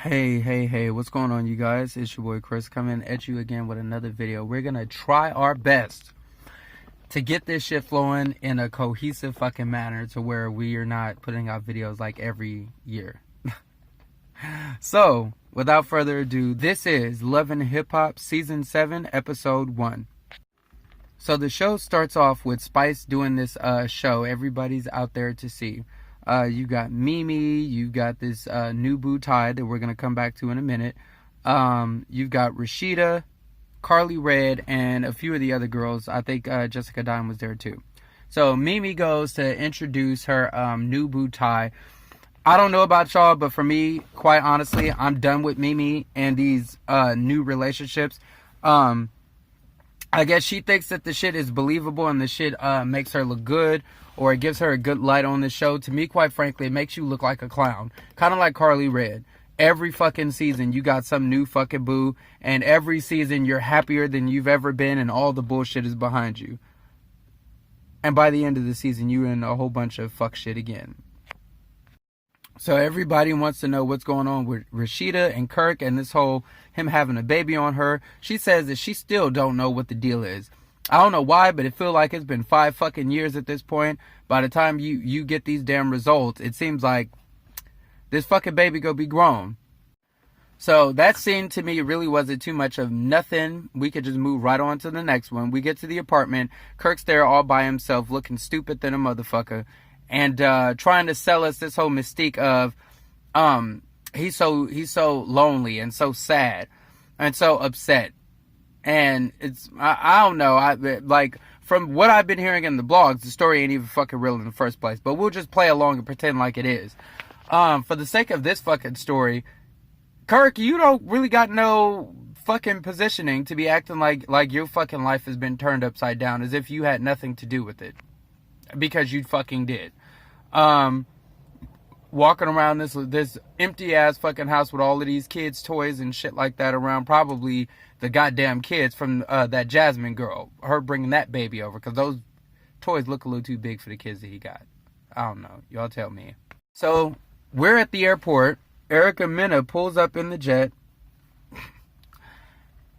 Hey, what's going on, you guys? It's your boy Chris coming at you again with another video. We're gonna try our best to get this shit flowing in a cohesive fucking manner to where we are not putting out videos like every year. So, without further ado, this is Love and Hip Hop Season 7, Episode 1. So the show starts off with Spice doing this show everybody's out there to see. You got Mimi, you've got this new boo Ty that we're going to come back to in a minute. You've got Rasheeda, Carly Red, and a few of the other girls. I think Jessica Dime was there too. So Mimi goes to introduce her new boo Ty. I don't know about y'all, but for me, quite honestly, I'm done with Mimi and these new relationships. I guess she thinks that the shit is believable and the shit makes her look good, or it gives her a good light on the show. To me, quite frankly, it makes you look like a clown. Kind of like Carly Red. Every fucking season, you got some new fucking boo, and every season, you're happier than you've ever been, and all the bullshit is behind you. And by the end of the season, you're in a whole bunch of fuck shit again. So everybody wants to know what's going on with Rasheeda and Kirk and this whole him having a baby on her. She says that she still don't know what the deal is. I don't know why, but it feels like it's been 5 fucking years at this point. By the time you get these damn results, it seems like this fucking baby gonna be grown. So that scene to me really wasn't too much of nothing. We could just move right on to the next one. We get to the apartment. Kirk's there all by himself, looking stupid than a motherfucker. And trying to sell us this whole mystique of he's so lonely and so sad and so upset. And it's I don't know, like from what I've been hearing in the blogs, the story ain't even fucking real in the first place. But we'll just play along and pretend like it is. For the sake of this fucking story, Kirk, you don't really got no fucking positioning to be acting like your fucking life has been turned upside down as if you had nothing to do with it. Because you fucking did. Walking around this empty ass fucking house with all of these kids' toys and shit like that around, probably the goddamn kids from that Jasmine girl, her bringing that baby over, because those toys look a little too big for the kids that he got. I don't know, y'all tell me. So we're at the airport. Erica Mena pulls up in the jet.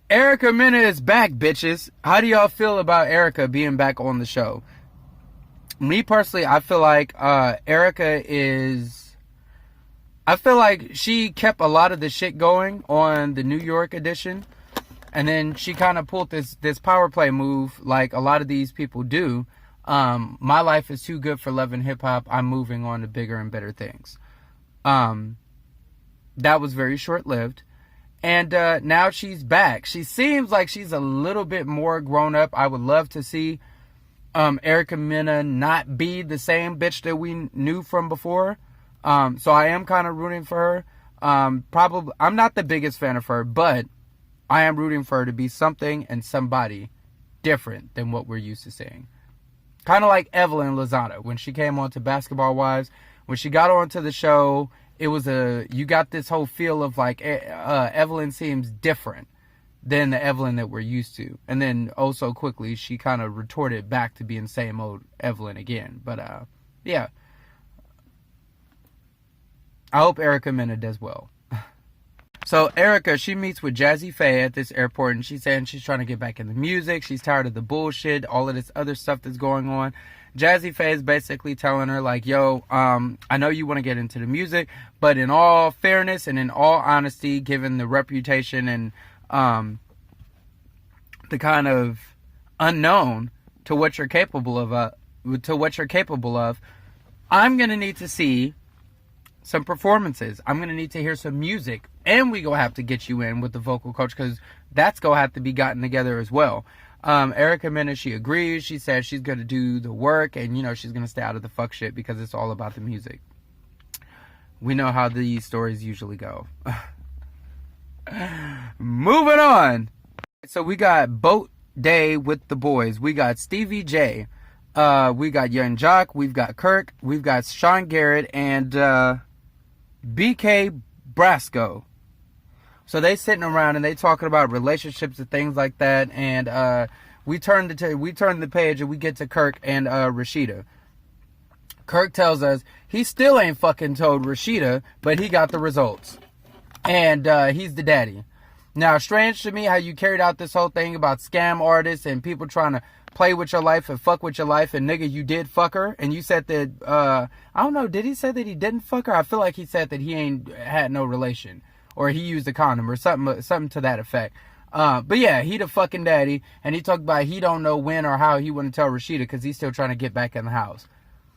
Erica Mena is back, bitches. How do y'all feel about Erica being back on the show? Me personally, I feel like Erica is... I feel like she kept a lot of the shit going on the New York edition. And then she kind of pulled this power play move like a lot of these people do. My life is too good for love and hip hop. I'm moving on to bigger and better things. That was very short-lived. And now she's back. She seems like she's a little bit more grown up. I would love to see Erica Mena not be the same bitch that we knew from before. So I am kind of rooting for her. Probably, I'm not the biggest fan of her, but I am rooting for her to be something and somebody different than what we're used to seeing. Kind of like Evelyn Lozano when she came on to Basketball Wives. When she got onto the show, it was you got this whole feel of like Evelyn seems different than the Evelyn that we're used to. And then also quickly, she kind of retorted back to being same old Evelyn again. But, yeah. I hope Erica Mena does well. So, Erica, she meets with Jazzy Faye at this airport, and she's saying she's trying to get back in the music. She's tired of the bullshit, all of this other stuff that's going on. Jazzy Faye is basically telling her, like, yo, I know you want to get into the music, but in all fairness and in all honesty, given the reputation and the kind of unknown to what you're capable of, I'm gonna need to see some performances. I'm gonna need to hear some music, and we gonna have to get you in with the vocal coach, because that's gonna have to be gotten together as well. Erica Mena, she agrees. She says she's gonna do the work, and she's gonna stay out of the fuck shit because it's all about the music. We know how these stories usually go. Moving on. So we got Boat Day with the boys. We got Stevie J. We got Young Jock. We've got Kirk. We've got Sean Garrett and BK Brasco. So they sitting around and they talking about relationships and things like that. And we turn the page and we get to Kirk and Rasheeda. Kirk tells us he still ain't fucking told Rasheeda, but he got the results. And he's the daddy. Now, strange to me how you carried out this whole thing about scam artists and people trying to play with your life and fuck with your life. And nigga, you did fuck her. And you said that, I don't know, did he say that he didn't fuck her? I feel like he said that he ain't had no relation. Or he used a condom or something to that effect. But yeah, he the fucking daddy. And he talked about he don't know when or how he wouldn't tell Rasheeda because he's still trying to get back in the house.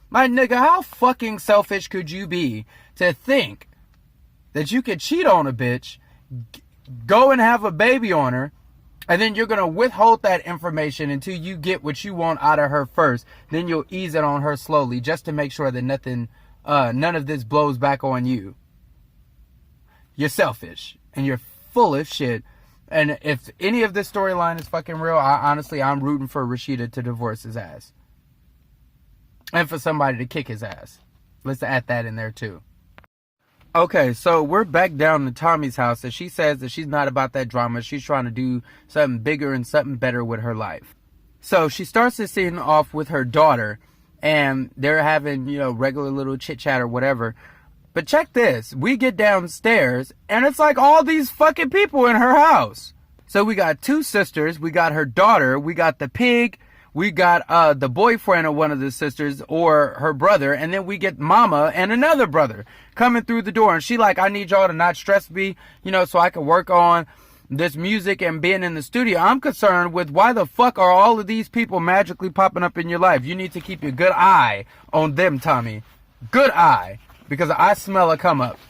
My nigga, how fucking selfish could you be to think that you could cheat on a bitch, go and have a baby on her, and then you're going to withhold that information until you get what you want out of her first. Then you'll ease it on her slowly just to make sure that none of this blows back on you. You're selfish and you're full of shit. And if any of this storyline is fucking real, I'm rooting for Rasheeda to divorce his ass. And for somebody to kick his ass. Let's add that in there too. Okay, so we're back down to Tommy's house, and she says that she's not about that drama. She's trying to do something bigger and something better with her life. So she starts this scene off with her daughter, and they're having, regular little chit-chat or whatever. But check this. We get downstairs, and it's like all these fucking people in her house. So we got two sisters, we got her daughter, we got the pig, we got the boyfriend of one of the sisters or her brother, and then we get mama and another brother coming through the door. And she like, I need y'all to not stress me, so I can work on this music and being in the studio. I'm concerned with why the fuck are all of these people magically popping up in your life? You need to keep your good eye on them, Tommy. Good eye. Because I smell a come up.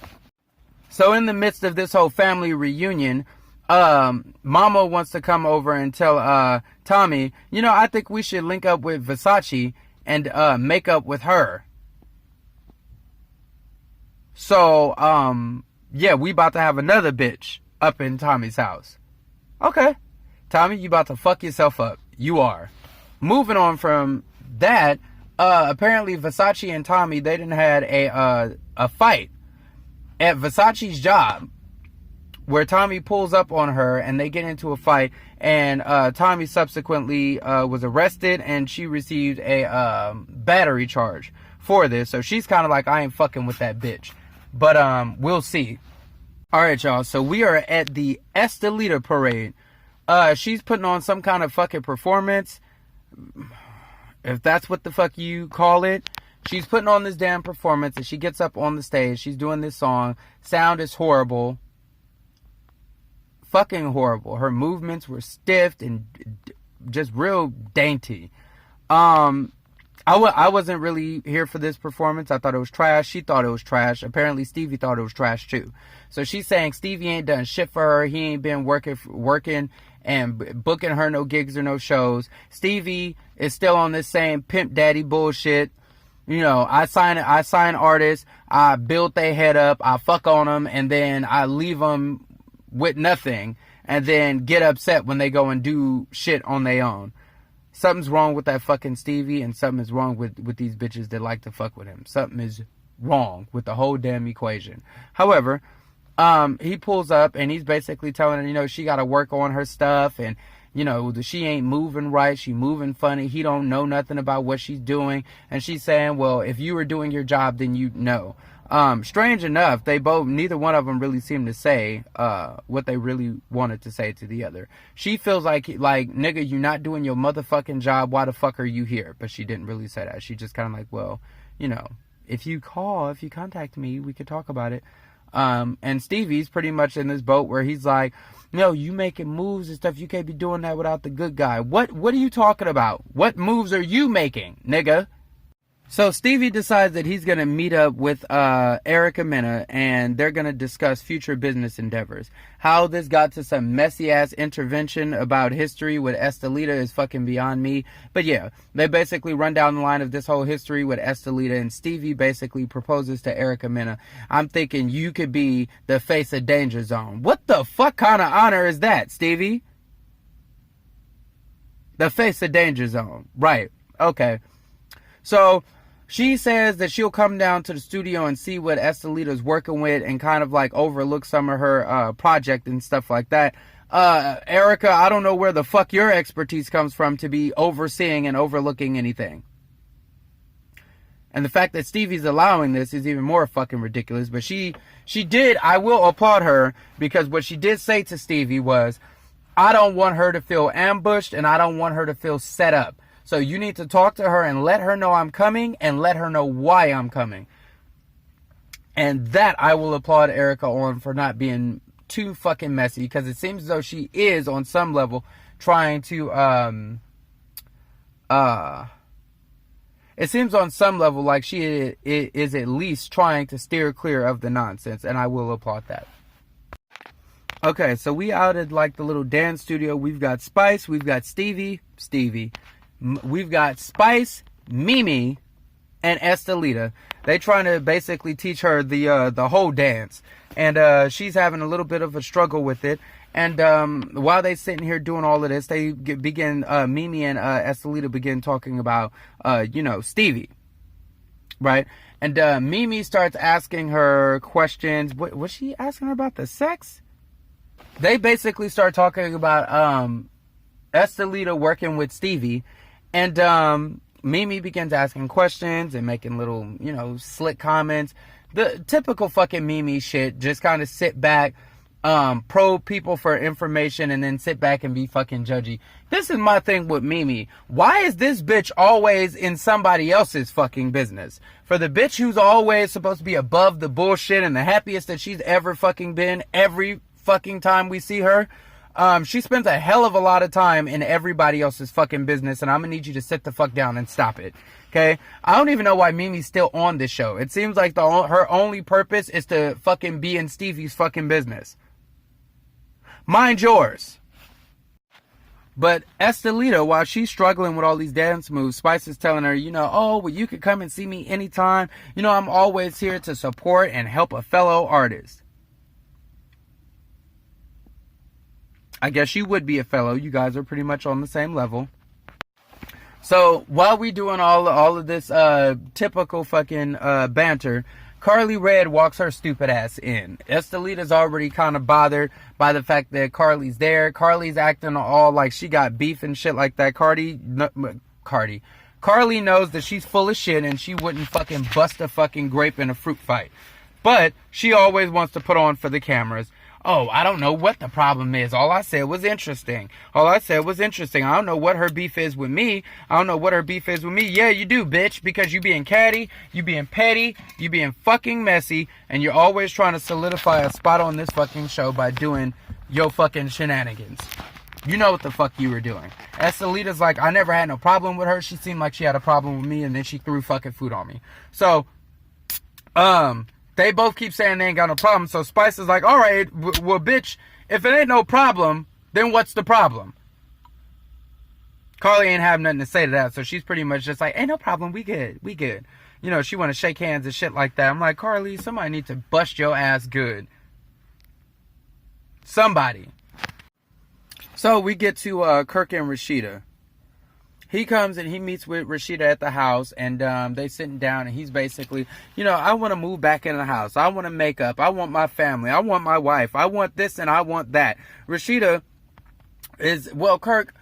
So in the midst of this whole family reunion, Mama wants to come over and tell Tommy, I think we should link up with Versace and make up with her. So, yeah, we about to have another bitch up in Tommy's house. Okay. Tommy, you about to fuck yourself up. You are. Moving on from that, apparently Versace and Tommy, they done had a fight at Versace's job, where Tommy pulls up on her and they get into a fight, and Tommy subsequently was arrested, and she received a battery charge for this. So she's kind of like, I ain't fucking with that bitch. But we'll see. Alright, y'all. So we are at the Estelita parade. She's putting on some kind of fucking performance, if that's what the fuck you call it. She's putting on this damn performance, and she gets up on the stage. She's doing this song. Sound is horrible. Fucking horrible. Her movements were stiff and just real dainty. I wasn't really here for this performance. I thought it was trash. She thought it was trash. Apparently Stevie thought it was trash too. So she's saying Stevie ain't done shit for her. He ain't been working and booking her no gigs or no shows. Stevie is still on this same pimp daddy bullshit. I sign artists, I build their head up, I fuck on them, and then I leave them with nothing, and then get upset when they go and do shit on their own. Something's wrong with that fucking Stevie, and something is wrong with these bitches that like to fuck with him. Something is wrong with the whole damn equation. However, he pulls up, and he's basically telling her, she gotta work on her stuff, and she ain't moving right. She moving funny. He don't know nothing about what she's doing. And she's saying, well, if you were doing your job, then you'd know. Strange enough, neither one of them really seemed to say what they really wanted to say to the other. She feels like, nigga, you not doing your motherfucking job. Why the fuck are you here? But she didn't really say that. She just kind of like, well, if you contact me, we could talk about it. And Stevie's pretty much in this boat where he's like, no, you making moves and stuff. You can't be doing that without the good guy. What are you talking about? What moves are you making, nigga? So Stevie decides that he's going to meet up with Erica Mena, and they're going to discuss future business endeavors. How this got to some messy-ass intervention about history with Estelita is fucking beyond me. But yeah, they basically run down the line of this whole history with Estelita, and Stevie basically proposes to Erica Mena. I'm thinking you could be the face of Danger Zone. What the fuck kind of honor is that, Stevie? The face of Danger Zone. Right. Okay. So she says that she'll come down to the studio and see what Estelita's working with and kind of like overlook some of her project and stuff like that. Erica, I don't know where the fuck your expertise comes from to be overseeing and overlooking anything. And the fact that Stevie's allowing this is even more fucking ridiculous. But she did, I will applaud her, because what she did say to Stevie was, I don't want her to feel ambushed and I don't want her to feel set up. So you need to talk to her and let her know I'm coming and let her know why I'm coming. And that I will applaud Erica on, for not being too fucking messy, because it seems as though she is on some level trying to it seems on some level like she is at least trying to steer clear of the nonsense, and I will applaud that. Okay, so we out at like the little dance studio. We've got Spice, we've got Stevie, we've got Spice, Mimi, and Estelita. They trying to basically teach her the whole dance, and she's having a little bit of a struggle with it. And while they sitting here doing all of this, they begin Mimi and Estelita begin talking about Stevie, right? And Mimi starts asking her questions. What was she asking her about, the sex? They basically start talking about Estelita working with Stevie, and Mimi begins asking questions and making little, slick comments. The typical fucking Mimi shit. Just kind of sit back, probe people for information, and then sit back and be fucking judgy. This is my thing with Mimi. Why is this bitch always in somebody else's fucking business? For the bitch who's always supposed to be above the bullshit and the happiest that she's ever fucking been every fucking time we see her, she spends a hell of a lot of time in everybody else's fucking business, and I'm gonna need you to sit the fuck down and stop it. Okay? I don't even know why Mimi's still on this show. It seems like her only purpose is to fucking be in Stevie's fucking business. Mind yours. But Estelita, while she's struggling with all these dance moves, Spice is telling her, oh, well, you could come and see me anytime. I'm always here to support and help a fellow artist. I guess you would be a fellow. You guys are pretty much on the same level. So while we doing all of this typical fucking banter, Carly Red walks her stupid ass in. Estelita's already kind of bothered by the fact that Carly's there. Carly's acting all like she got beef and shit like that. Carly knows that she's full of shit and she wouldn't fucking bust a fucking grape in a fruit fight. But she always wants to put on for the cameras. Oh, I don't know what the problem is. All I said was interesting. I don't know what her beef is with me. Yeah, you do, bitch. Because you being catty, you being petty, you being fucking messy, and you're always trying to solidify a spot on this fucking show by doing your fucking shenanigans. You know what the fuck you were doing. Estelita's like, I never had no problem with her. She seemed like she had a problem with me, and then she threw fucking food on me. So, they both keep saying they ain't got no problem. So Spice is like, all right, well, bitch, if it ain't no problem, then what's the problem? Carly ain't have nothing to say to that. So she's pretty much just like, ain't no problem. We good. She want to shake hands and shit like that. I'm like, Carly, somebody needs to bust your ass good. Somebody. So we get to Kirk and Rasheeda. He comes and he meets with Rasheeda at the house, and they sitting down, and he's basically, I want to move back in the house. I want to make up. I want my family. I want my wife. I want this and I want that. Rasheeda is, well, Kirk,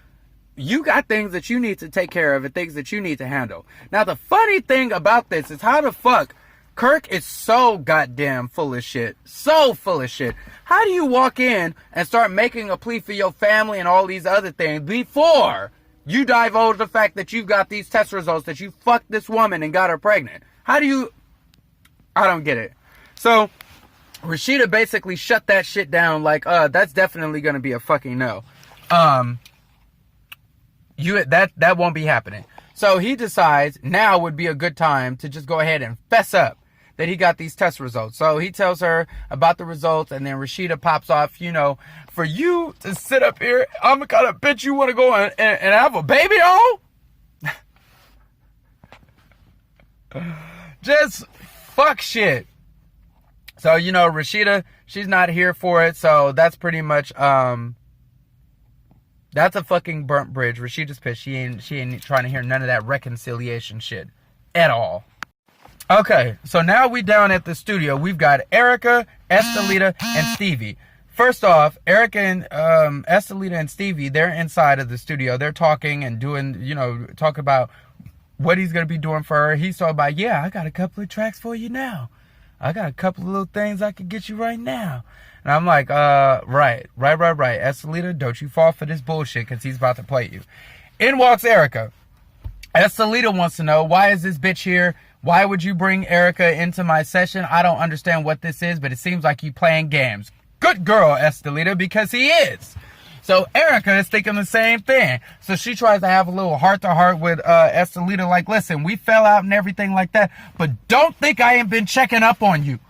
you got things that you need to take care of and things that you need to handle. Now, the funny thing about this is how the fuck Kirk is so goddamn full of shit. So full of shit. How do you walk in and start making a plea for your family and all these other things before you divulge the fact that you've got these test results, that you fucked this woman and got her pregnant? How do you... I don't get it. So, Rasheeda basically shut that shit down like, that's definitely going to be a fucking no. That won't be happening. So he decides now would be a good time to just go ahead and fess up that he got these test results. So he tells her about the results, and then Rasheeda pops off, for you to sit up here, I'm the kind of bitch you want to go and have a baby on? Just fuck shit. So, Rasheeda, she's not here for it, so that's pretty much, that's a fucking burnt bridge. Rasheeda's pissed. She ain't trying to hear none of that reconciliation shit at all. Okay, so now we down at the studio. We've got Erica, Estelita, and Stevie. First off, Erica and Estelita and Stevie, they're inside of the studio. They're talking and doing, talk about what he's going to be doing for her. He's talking about, yeah, I got a couple of tracks for you now. I got a couple of little things I could get you right now. And I'm like, right. Estelita, don't you fall for this bullshit, because he's about to play you. In walks Erica. Estelita wants to know, why is this bitch here? Why would you bring Erica into my session? I don't understand what this is, but it seems like you playing games. Good girl, Estelita, because he is. So Erica is thinking the same thing. So she tries to have a little heart-to-heart with Estelita, like, listen, we fell out and everything like that, but don't think I ain't been checking up on you.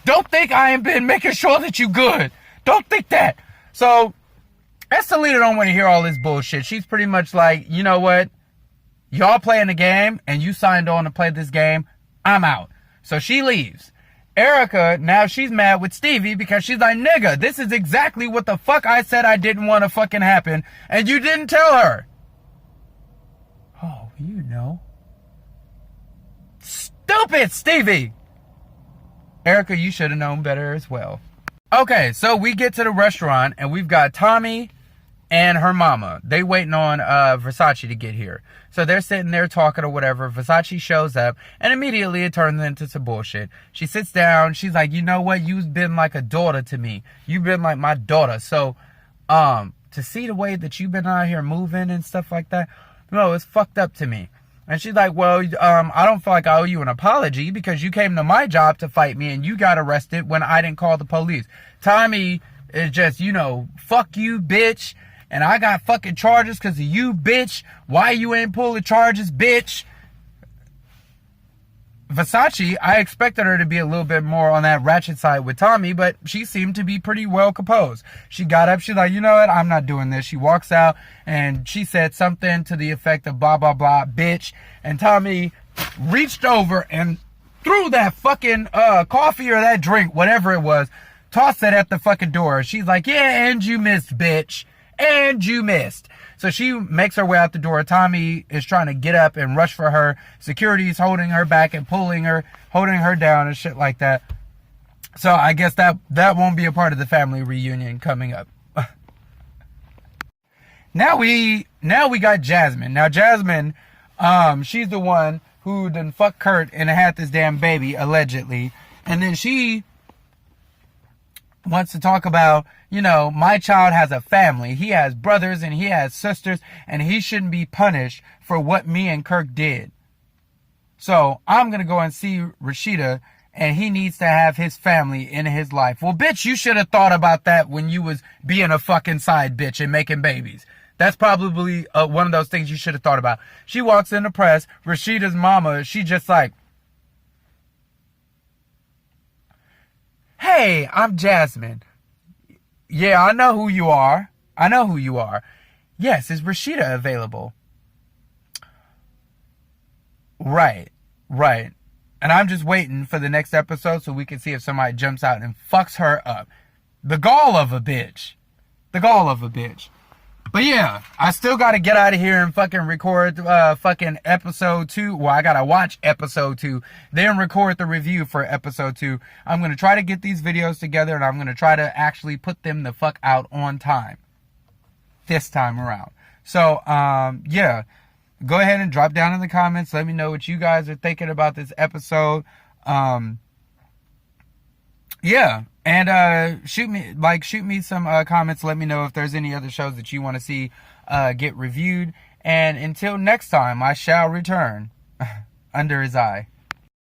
Don't think I ain't been making sure that you good. Don't think that. So Estelita don't want to hear all this bullshit. She's pretty much like, you know what? Y'all playing the game, and you signed on to play this game. I'm out. So she leaves. Erica, now she's mad with Stevie because she's like, nigga, this is exactly what the fuck I said I didn't want to fucking happen, and you didn't tell her. Oh, you know. Stupid Stevie. Erica, you should have known better as well. Okay, so we get to the restaurant, and we've got Tommy and her mama. They waiting on Versace to get here. So they're sitting there talking or whatever. Versace shows up, and immediately it turns into some bullshit. She sits down. She's like, you know what? You've been like a daughter to me. You've been like my daughter. So, to see the way that you've been out here moving and stuff like that, no, it's fucked up to me. And she's like, well, I don't feel like I owe you an apology because you came to my job to fight me and you got arrested when I didn't call the police. Tommy is just, you know, fuck you, bitch. And I got fucking charges because of you, bitch. Why you ain't pull the charges, bitch? Versace, I expected her to be a little bit more on that ratchet side with Tommy, but she seemed to be pretty well composed. She got up, she's like, you know what, I'm not doing this. She walks out, and she said something to the effect of blah, blah, blah, bitch. And Tommy reached over and threw that fucking coffee or that drink, whatever it was, tossed it at the fucking door. She's like, yeah, and you missed, bitch. And you missed. So she makes her way out the door. Tommy is trying to get up and rush for her. Security's holding her back and pulling her, holding her down and shit like that. So I guess that won't be a part of the family reunion coming up. Now we got Jasmine. Now Jasmine, she's the one who done fucked Kurt and had this damn baby, allegedly. And then she wants to talk about, you know, my child has a family. He has brothers and he has sisters, and he shouldn't be punished for what me and Kirk did. So I'm going to go and see Rasheeda, and he needs to have his family in his life. Well, bitch, you should have thought about that when you was being a fucking side bitch and making babies. That's probably one of those things you should have thought about. She walks in the press. Rasheeda's mama, she just like, hey, I'm Jasmine. Yeah, I know who you are. I know who you are. Yes, is Rasheeda available? Right. And I'm just waiting for the next episode so we can see if somebody jumps out and fucks her up. The gall of a bitch. But yeah, I still got to get out of here and fucking record fucking episode 2. Well, I got to watch episode 2, then record the review for episode 2. I'm going to try to get these videos together, and I'm going to try to actually put them the fuck out on time this time around. So, yeah, go ahead and drop down in the comments. Let me know what you guys are thinking about this episode. Yeah. And shoot me some comments. Let me know if there's any other shows that you want to see get reviewed. And until next time, I shall return under his eye.